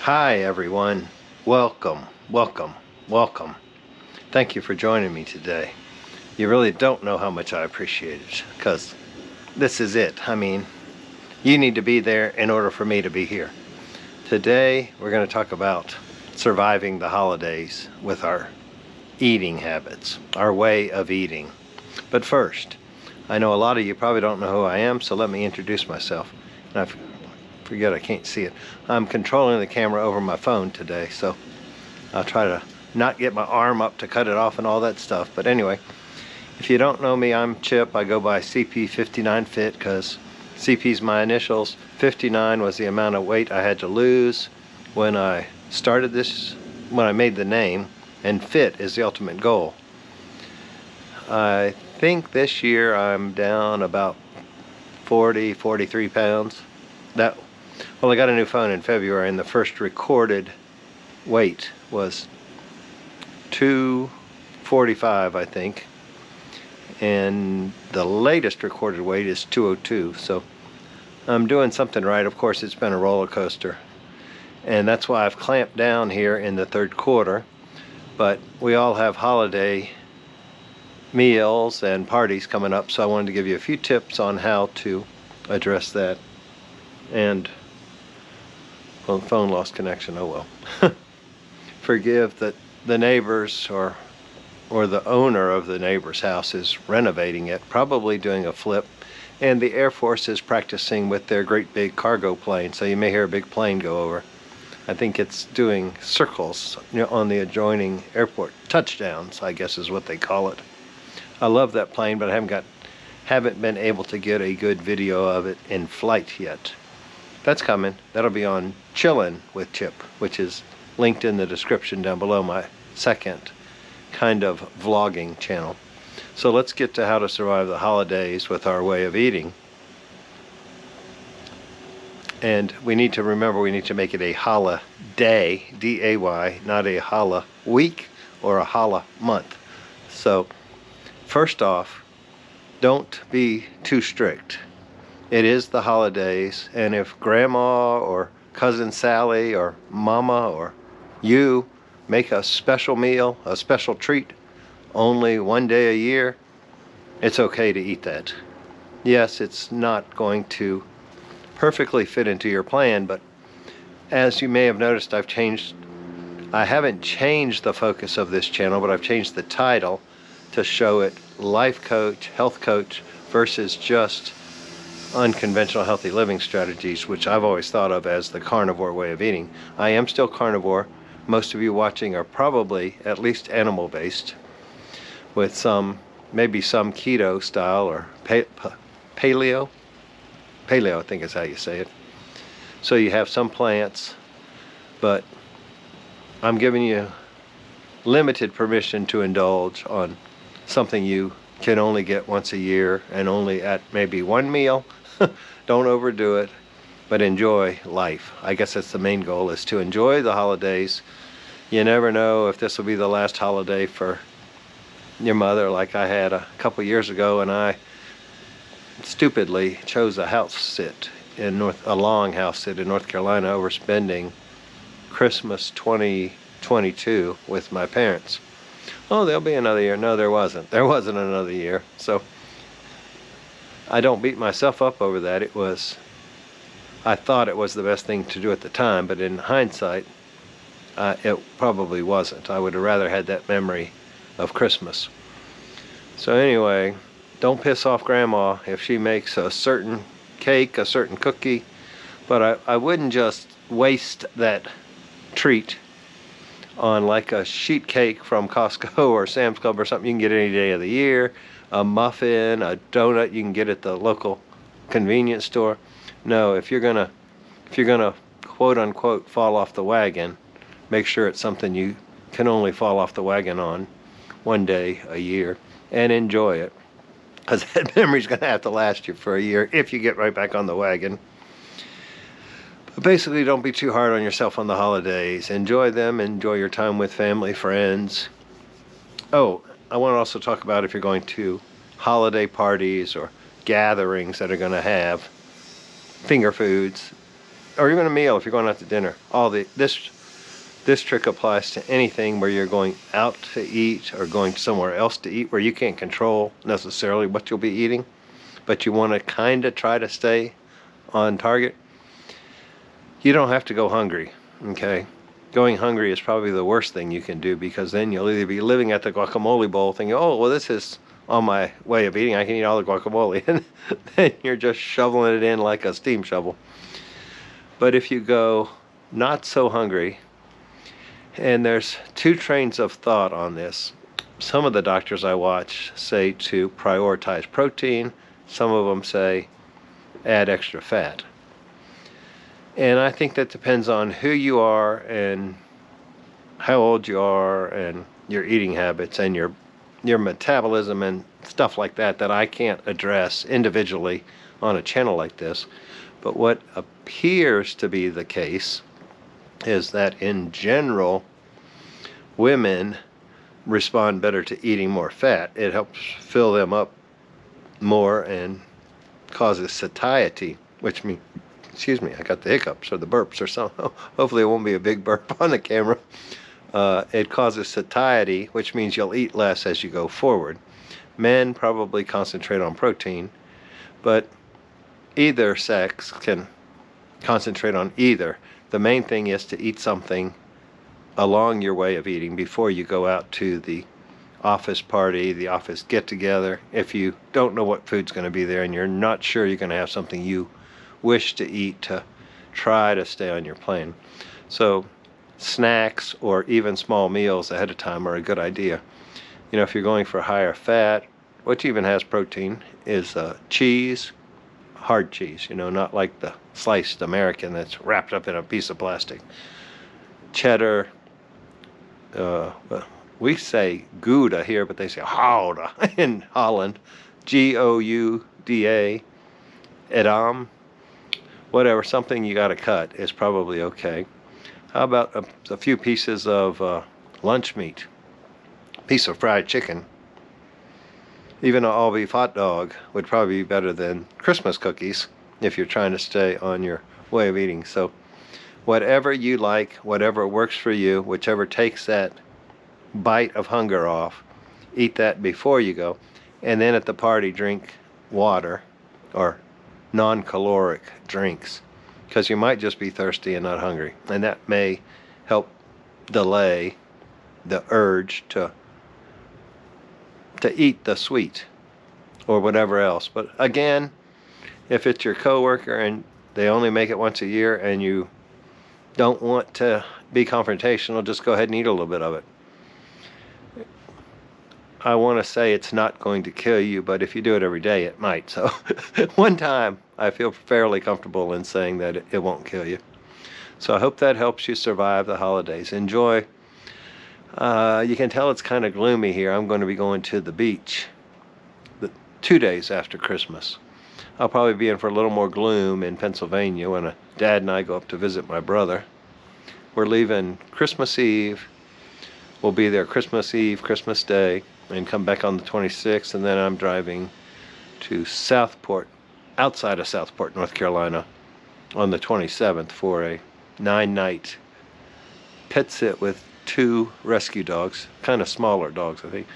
Hi everyone. Welcome, welcome, welcome. Thank you for joining me today. You really don't know how much I appreciate it, because this is it. I mean, you need to be there in order for me to be here. Today we're going to talk about surviving the holidays with our eating habits, our way of eating. But first, I know a lot of you probably don't know who I am, so let me introduce myself. And I forget I can't see it. I'm controlling the camera over my phone today, so I'll try to not get my arm up to cut it off and all that stuff. But anyway, if you don't know me, I'm Chip. I go by CP59Fit because CP's my initials. 59 was the amount of weight I had to lose when I started this, when I made the name, and fit is the ultimate goal. I think this year I'm down about 43 pounds. Well, I got a new phone in February, and the first recorded weight was 245, I think, and the latest recorded weight is 202. So I'm doing something right. Of course, it's been a roller coaster, and that's why I've clamped down here in the third quarter. But we all have holiday meals and parties coming up, so I wanted to give you a few tips on how to address that. And well, the phone lost connection. Oh well. Forgive that the neighbors or the owner of the neighbor's house is renovating it, probably doing a flip, and the Air Force is practicing with their great big cargo plane, so you may hear a big plane go over. I think it's doing circles, on the adjoining airport. Touchdowns, I guess is what they call it. I love that plane, but I haven't been able to get a good video of it in flight yet. That's coming. That'll be on Chillin' with Chip, which is linked in the description down below, my second kind of vlogging channel. So let's get to how to survive the holidays with our way of eating. And we need to remember, we need to make it a holiday, D-A-Y, not a holla week or a holla month. So first off, don't be too strict. It is the holidays, and if Grandma or Cousin Sally or Mama or you make a special meal, a special treat, only one day a year, it's okay to eat that. Yes, it's not going to perfectly fit into your plan, but as you may have noticed, I haven't changed the focus of this channel, but I've changed the title to show it life coach, health coach, versus just unconventional healthy living strategies, which I've always thought of as the carnivore way of eating. I am still carnivore. Most of you watching are probably at least animal based, with maybe some keto style or paleo I think is how you say it. So you have some plants, but I'm giving you limited permission to indulge on something you can only get once a year and only at maybe one meal. Don't overdo it, but enjoy life. I guess that's the main goal, is to enjoy the holidays. You never know if this will be the last holiday for your mother, like I had a couple years ago, and I stupidly chose a long house sit in North Carolina, overspending Christmas 2022 with my parents. Oh, there'll be another year. No, there wasn't. There wasn't another year. So I don't beat myself up over that. I thought it was the best thing to do at the time, but in hindsight, it probably wasn't. I would have rather had that memory of Christmas. So anyway, don't piss off Grandma if she makes a certain cake, a certain cookie, but I wouldn't just waste that treat on like a sheet cake from Costco or Sam's Club or something you can get any day of the year, a muffin, a donut you can get at the local convenience store. No, if you're gonna quote unquote fall off the wagon, make sure it's something you can only fall off the wagon on one day a year, and enjoy it, because that memory's gonna have to last you for a year if you get right back on the wagon. But basically, don't be too hard on yourself on the holidays. Enjoy them. Enjoy your time with family, friends. Oh, I want to also talk about if you're going to holiday parties or gatherings that are going to have finger foods, or even a meal if you're going out to dinner. This trick applies to anything where you're going out to eat or going somewhere else to eat where you can't control necessarily what you'll be eating, but you want to kind of try to stay on target. You don't have to go hungry, okay? Going hungry is probably the worst thing you can do, because then you'll either be living at the guacamole bowl thinking, oh, well, this is on my way of eating, I can eat all the guacamole, and then you're just shoveling it in like a steam shovel. But if you go not so hungry, and there's two trains of thought on this. Some of the doctors I watch say to prioritize protein. Some of them say add extra fat. And I think that depends on who you are and how old you are and your eating habits and your metabolism and stuff like that I can't address individually on a channel like this. But what appears to be the case is that in general, women respond better to eating more fat. It helps fill them up more and causes satiety, which means, excuse me, I got the hiccups or the burps or something. Hopefully it won't be a big burp on the camera. It causes satiety, which means you'll eat less as you go forward. Men probably concentrate on protein, but either sex can concentrate on either. The main thing is to eat something along your way of eating before you go out to the office party, the office get-together. If you don't know what food's going to be there and you're not sure you're going to have something you wish to eat, to try to stay on your plane. So snacks or even small meals ahead of time are a good idea. You know, if you're going for higher fat, which even has protein, is cheese, hard cheese, you know, not like the sliced American that's wrapped up in a piece of plastic. Cheddar, we say Gouda here, but they say Gouda in Holland. Gouda, Edam, whatever, something you got to cut is probably okay. How about a few pieces of lunch meat, piece of fried chicken? Even an all-beef hot dog would probably be better than Christmas cookies if you're trying to stay on your way of eating. So whatever you like, whatever works for you, whichever takes that bite of hunger off, eat that before you go. And then at the party, drink water or non-caloric drinks, because you might just be thirsty and not hungry. And that may help delay the urge to eat the sweet or whatever else. But again, if it's your coworker and they only make it once a year and you don't want to be confrontational, just go ahead and eat a little bit of it. I want to say it's not going to kill you, but if you do it every day, it might. So one time, I feel fairly comfortable in saying that it won't kill you. So I hope that helps you survive the holidays. Enjoy. You can tell it's kind of gloomy here. I'm going to be going to the beach 2 days after Christmas. I'll probably be in for a little more gloom in Pennsylvania when Dad and I go up to visit my brother. We're leaving Christmas Eve. We'll be there Christmas Eve, Christmas Day, and come back on the 26th, and then I'm driving to Southport, outside of Southport, North Carolina, on the 27th for a 9-night pet sit with 2 rescue dogs, kind of smaller dogs, I think.